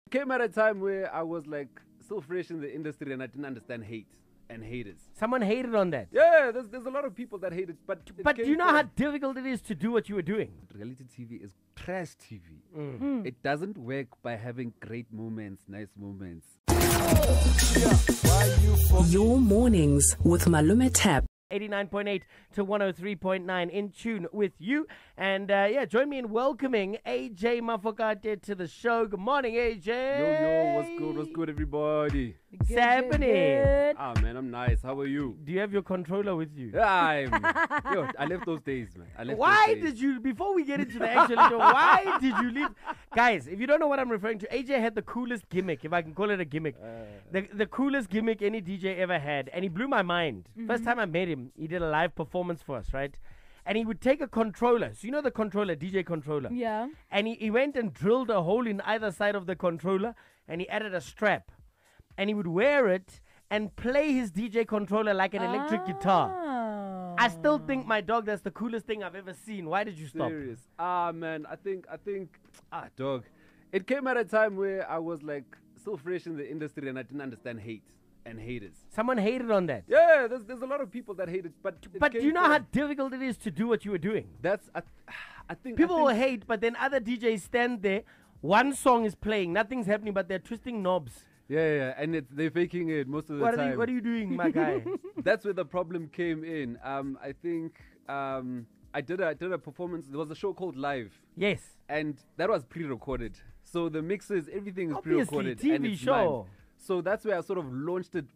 Came at a time where I was like still fresh in the industry and I didn't understand hate and haters. Someone hated on that. Yeah, there's a lot of people that hate it, but But do you know how difficult it is to do what you were doing? reality TV is trash TV. It doesn't work by having great moments, nice moments. Your mornings with Malume Tap. 89.8 to 103.9 in tune with you. And join me in welcoming AJ Mafokate to the show. Good morning, AJ. Yo, what's good, everybody? What's happening? Ah, man, I'm nice. How are you? Do you have your controller with you? I left those days, man. Why did you, before we get into the actual show, why did you leave? Guys, if you don't know what I'm referring to, AJ had the coolest gimmick, if I can call it a gimmick. The coolest gimmick any DJ ever had. And he blew my mind. First time I met him, he did a live performance for us, right? And he would take a controller. So you know the controller, DJ controller? Yeah. And he went and drilled a hole in either side of the controller and he added a strap. And he would wear it and play his DJ controller like an electric guitar. I still think, my dog, that's the coolest thing I've ever seen. Why did you stop? Serious? Man, I think, dog. It came at a time where I was like still fresh in the industry and I didn't understand hate and haters. Someone hated on that. Yeah, there's a lot of people that hate it, but do you know how difficult it is to do what you were doing? I think People will hate, but then other DJs stand there. One song is playing, nothing's happening, but they're twisting knobs. Yeah, and they're faking it most of the time. What are you doing, my guy? That's where the problem came in. I think I did a performance. There was a show called Live. Yes. And that was pre-recorded. So the mixes, everything is Obviously, pre-recorded. TV and it's show. live. So that's where I sort of launched it,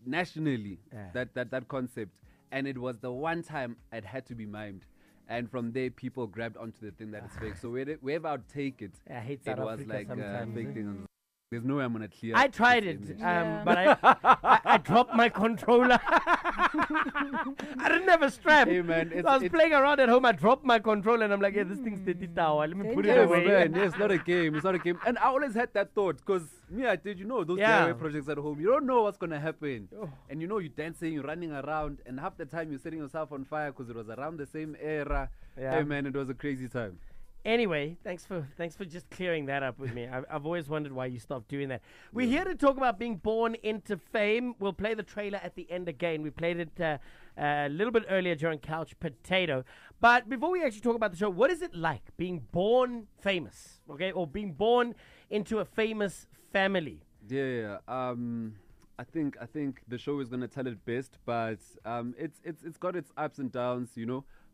nationally, that concept. And it was the one time it had to be mimed. And from there, people grabbed onto the thing that is fake. So wherever I'd take it, I hate it South was Africa like sometimes. fake thing. There's no way I'm going to clear I tried this it, image. but I dropped my controller. I didn't have a strap. Hey, man, So I was playing around at home. I dropped my controller and I'm like, yeah, this thing's 30 tower. Let me put it Yes, away. man, it's not a game. It's not a game. And I always had that thought because I did, those DIY projects at home. You don't know what's going to happen. And you're dancing, you're running around, and half the time you're setting yourself on fire because it was around the same era. Yeah. Hey, man, it was a crazy time. Anyway, thanks for just clearing that up with me. I've always wondered why you stopped doing that. We're here to talk about being born into fame. We'll play the trailer at the end again. We played it a little bit earlier during Couch Potato. But before we actually talk about the show, what is it like being born famous, okay, or being born into a famous family? Yeah. I think the show is gonna tell it best, but it's got its ups and downs,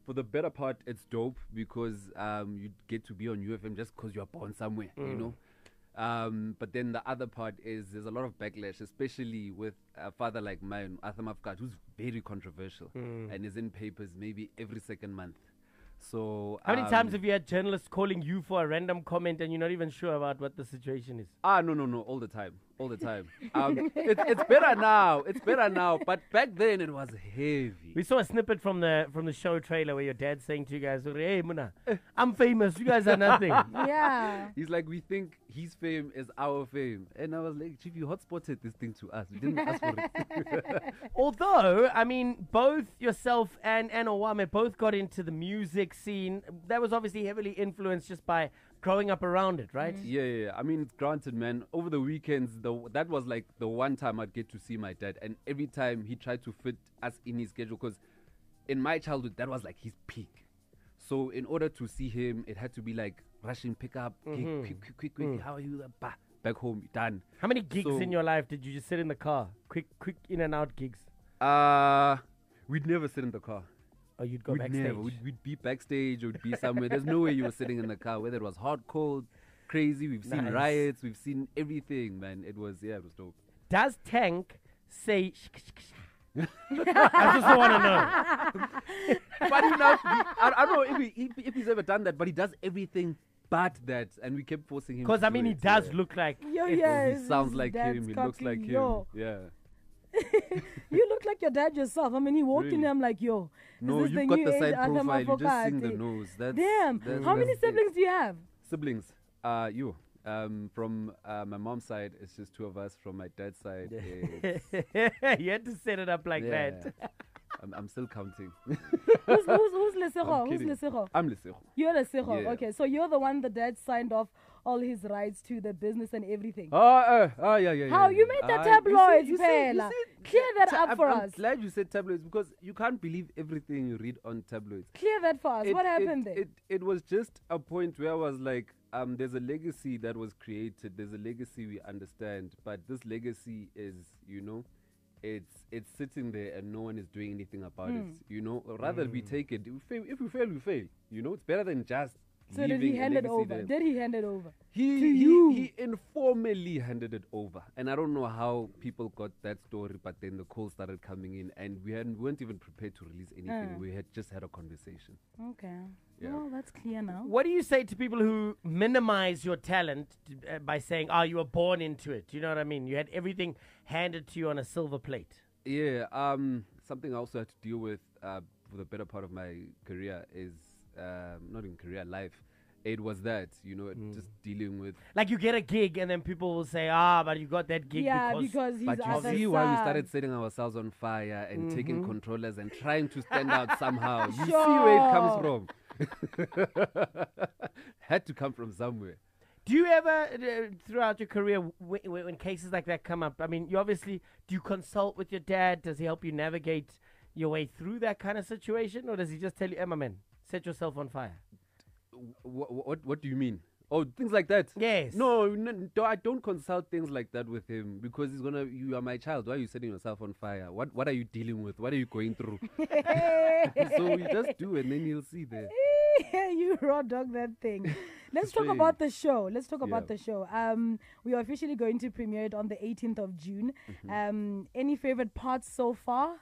For the better part, it's dope because you get to be on UFM just because you're born somewhere, But then the other part is there's a lot of backlash, especially with a father like mine, Mafokate, who's very controversial and is in papers maybe every second month. So How many times have you had journalists calling you for a random comment and you're not even sure about what the situation is? No, all the time. It's better now. But back then it was heavy. We saw a snippet from the show trailer where your dad's saying to you guys, "Hey, Muna, I'm famous. You guys are nothing." Yeah. He's like, we think his fame is our fame. And I was like, Chief, you hotspotted this thing to us. We didn't ask for it. Although, I mean, both yourself and Owame both got into the music scene. That was obviously heavily influenced just by growing up around it, right? Yeah. I mean, granted, man, over the weekends, that was like the one time I'd get to see my dad. And every time he tried to fit us in his schedule, because in my childhood, that was like his peak. So in order to see him, it had to be like rushing, pick up, quick. How are you? Back home, done. How many gigs in your life did you just sit in the car? Quick in and out gigs? We'd never sit in the car. Or you'd go We'd backstage? never. We'd be backstage or we'd be somewhere. There's no way you were sitting in the car, whether it was hot, cold, crazy. We've seen riots. We've seen everything, man. It was dope. Does Tank say... I just want to know. Funny enough, I don't know if he's ever done that, but he does everything but that. And we kept forcing him. Because, I mean, he does look like... Yes. He sounds like him. He looks like him. Yeah. You look like your dad yourself. I mean, he walked in Really? there, I'm like, yo. No, is this you've the got the new side age Adam profile. You just sing the Mafokate? nose. Damn. How many siblings do you have? Siblings? From my mom's side, it's just two of us. From my dad's side, it's You had to set it up like Yeah. that. I'm still counting. Who's Lesego? Who's kidding. Lesego? I'm Lesego. You're Lesego. Yeah. Okay, so you're the one the dad signed off all his rights to the business and everything. Yeah. How you made the tabloids, Bella? Clear that up for I'm us. glad you said tabloids because you can't believe everything you read on tabloids. Clear that for us. What happened there? It was just a point where I was like, there's a legacy that was created. There's a legacy we understand, but this legacy is, it's sitting there and no one is doing anything about it. Rather we take it. If we fail, we fail. It's better than just. So did he hand it over? There. Did he hand it over? He informally handed it over, and I don't know how people got that story. But then the calls started coming in, and we weren't even prepared to release anything. We had just had a conversation. Okay. Yeah. Well, that's clear now. What do you say to people who minimize your talent by saying, "Oh, you were born into it"? Do you know what I mean? You had everything handed to you on a silver plate. Yeah. Something I also had to deal with for the better part of my career is not in career life. It was that just dealing with. Like you get a gig and then people will say, but you got that gig because he's But you other see why we son. started setting ourselves on fire and taking controllers and trying to stand out somehow. You see where it comes from. Had to come from somewhere. Do you ever, throughout your career, when cases like that come up, I mean, do you consult with your dad? Does he help you navigate your way through that kind of situation? Or does he just tell you, Emma, man, set yourself on fire? What do you mean? Oh, things like that? Yes. No, I don't consult things like that with him because you are my child. Why are you setting yourself on fire? What are you dealing with? What are you going through? So we just do and then you'll see there. You raw dog that thing. Let's talk about the show. We are officially going to premiere it on the 18th of June. Any favorite parts so far?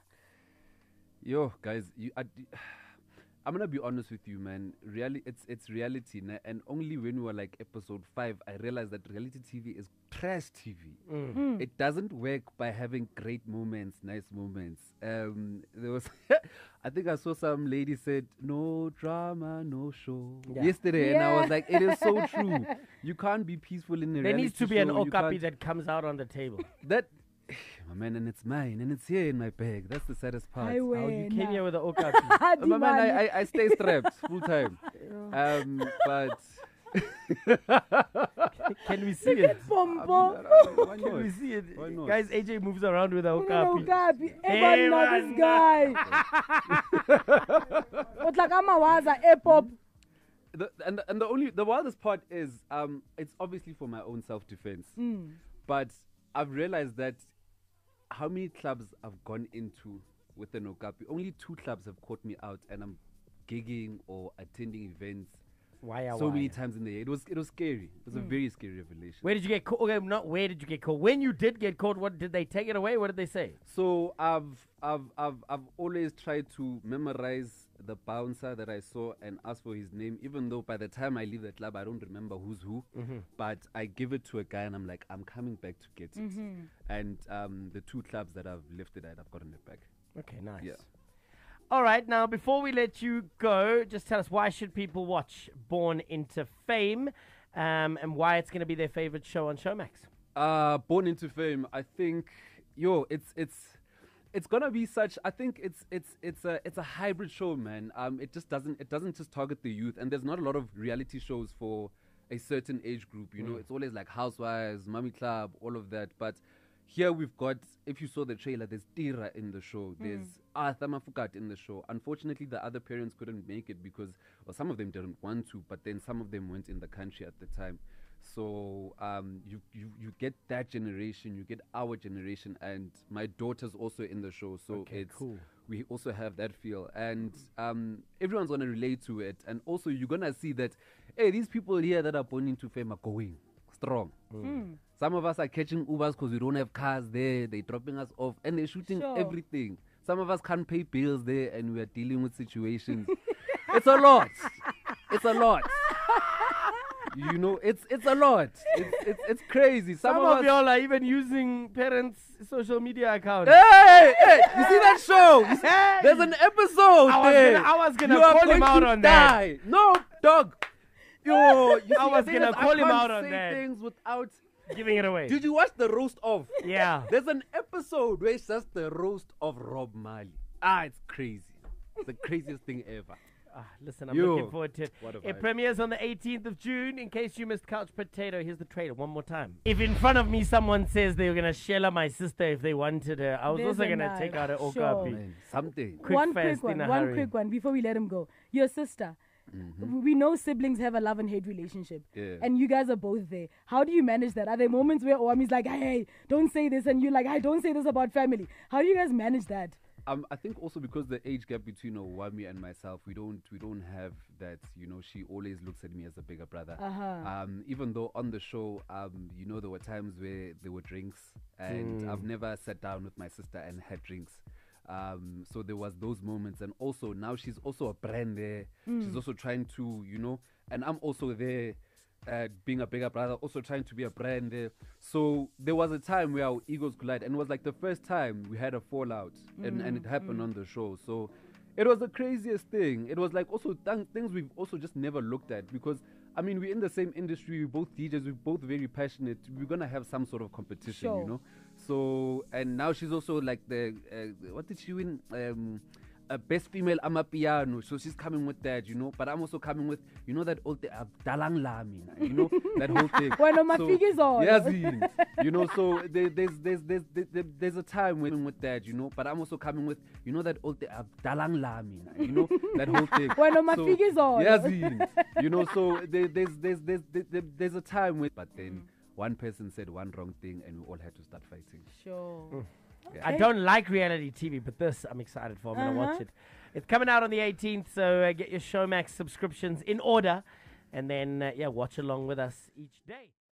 Yo, guys, I'm gonna be honest with you, man. It's reality, and only when we were like episode 5, I realized that reality TV is trash TV. It doesn't work by having great moments, nice moments. There was, I think I saw some lady said, "No drama, no show." Yesterday, and I was like, it is so true. You can't be peaceful in a reality show. There needs to be an okapi that comes out on the table. My man, and it's mine, and it's here in my bag. That's the saddest part. You came here with an okapi. My man, I stay strapped full time. But can we see it? Why Can we see it? Why not? Guys, AJ moves around with an okapi. Okapi. Everybody knows this guy. But like Amawaza, Epop. The wildest part is it's obviously for my own self-defense. But I've realized that how many clubs I've gone into with an okapi, only 2 clubs have caught me out, and I'm gigging or attending events many times in the year. It was scary. It was a very scary revelation. Where did you get caught? Okay, not where did you get caught. When you did get caught, what did they take it away? What did they say? So I've always tried to memorize the bouncer that I saw and ask for his name, even though by the time I leave the club I don't remember who's who. But I give it to a guy and I'm like, I'm coming back to get it. And the 2 clubs that I've lifted at, I've gotten it back. Okay, nice. Yeah. All right, now before we let you go, just tell us why should people watch Born Into Fame, and why it's going to be their favorite show on Showmax. Born Into Fame, I think, it's gonna be such. I think it's a hybrid show, man. It doesn't just target the youth, and there's not a lot of reality shows for a certain age group. It's always like Housewives, Mommy Club, all of that. But here we've got, if you saw the trailer, there's Tira in the show. There's Arthur Mafokate in the show. Unfortunately, the other parents couldn't make it because, well, some of them didn't want to, but then some of them weren't in the country at the time. So you get that generation, you get our generation, and my daughter's also in the show. So it's cool. We also have that feel, and everyone's gonna relate to it. And also you're gonna see that, hey, these people here that are born into fame are going strong. Some of us are catching Ubers because we don't have cars there. They're dropping us off, and they're shooting everything. Some of us can't pay bills there, and we are dealing with situations. It's a lot. It's a lot. It's a lot. It's crazy. Some of y'all are even using parents' social media accounts. Hey, you see that show? There's an episode I was gonna call him out on that. No, dog. I was gonna call him out on that. Things without giving it away. Did you watch the roast of? Yeah. There's an episode where it's just the roast of Rob Marley. It's crazy. It's the craziest thing ever. Listen, I'm looking forward to it. What a It vibe. premieres on the 18th of June. In case you missed Couch Potato, here's the trailer one more time. If in front of me someone says they were going to shell my sister if they wanted her, I was There's also a going to knife. take out an Sure. okapi. Man, something. Quick, one fast, quick in one. a One hurry. quick one before we let him go. Your sister. We know siblings have a love and hate relationship. Yeah. And you guys are both there. How do you manage that? Are there moments where Owami's like, hey, don't say this, and you're like, hey, don't say this about family? How do you guys manage that? I think also because the age gap between Owami and myself, we don't have that. She always looks at me as a bigger brother. Even though on the show, there were times where there were drinks, and I've never sat down with my sister and had drinks. So there was those moments, and also now she's also a brand there. She's also trying to, and I'm also there. Being a bigger brother, also trying to be a brand there. So there was a time where our egos collide, and it was like the first time we had a fallout, and it happened on the show. So it was the craziest thing. It was like also things we've also just never looked at, because we're in the same industry, we're both DJs, we're both very passionate. We're gonna have some sort of competition, Sure. So, and now she's also like the what did she win? Best female amapiano, so she's coming with that, but I'm also coming with, that old dalang lamina, that whole thing. Bueno, mafiki zona. Yes, so there's a time with that, but I'm also coming with, that old dalang lamina, that whole thing. Bueno, mafiki zona. Yes, so there's a time with, but then one person said one wrong thing, and we all had to start fighting. Sure. Yeah. I don't like reality TV, but this I'm excited for. I'm going to watch it. It's coming out on the 18th, so get your Showmax subscriptions in order, and then watch along with us each day.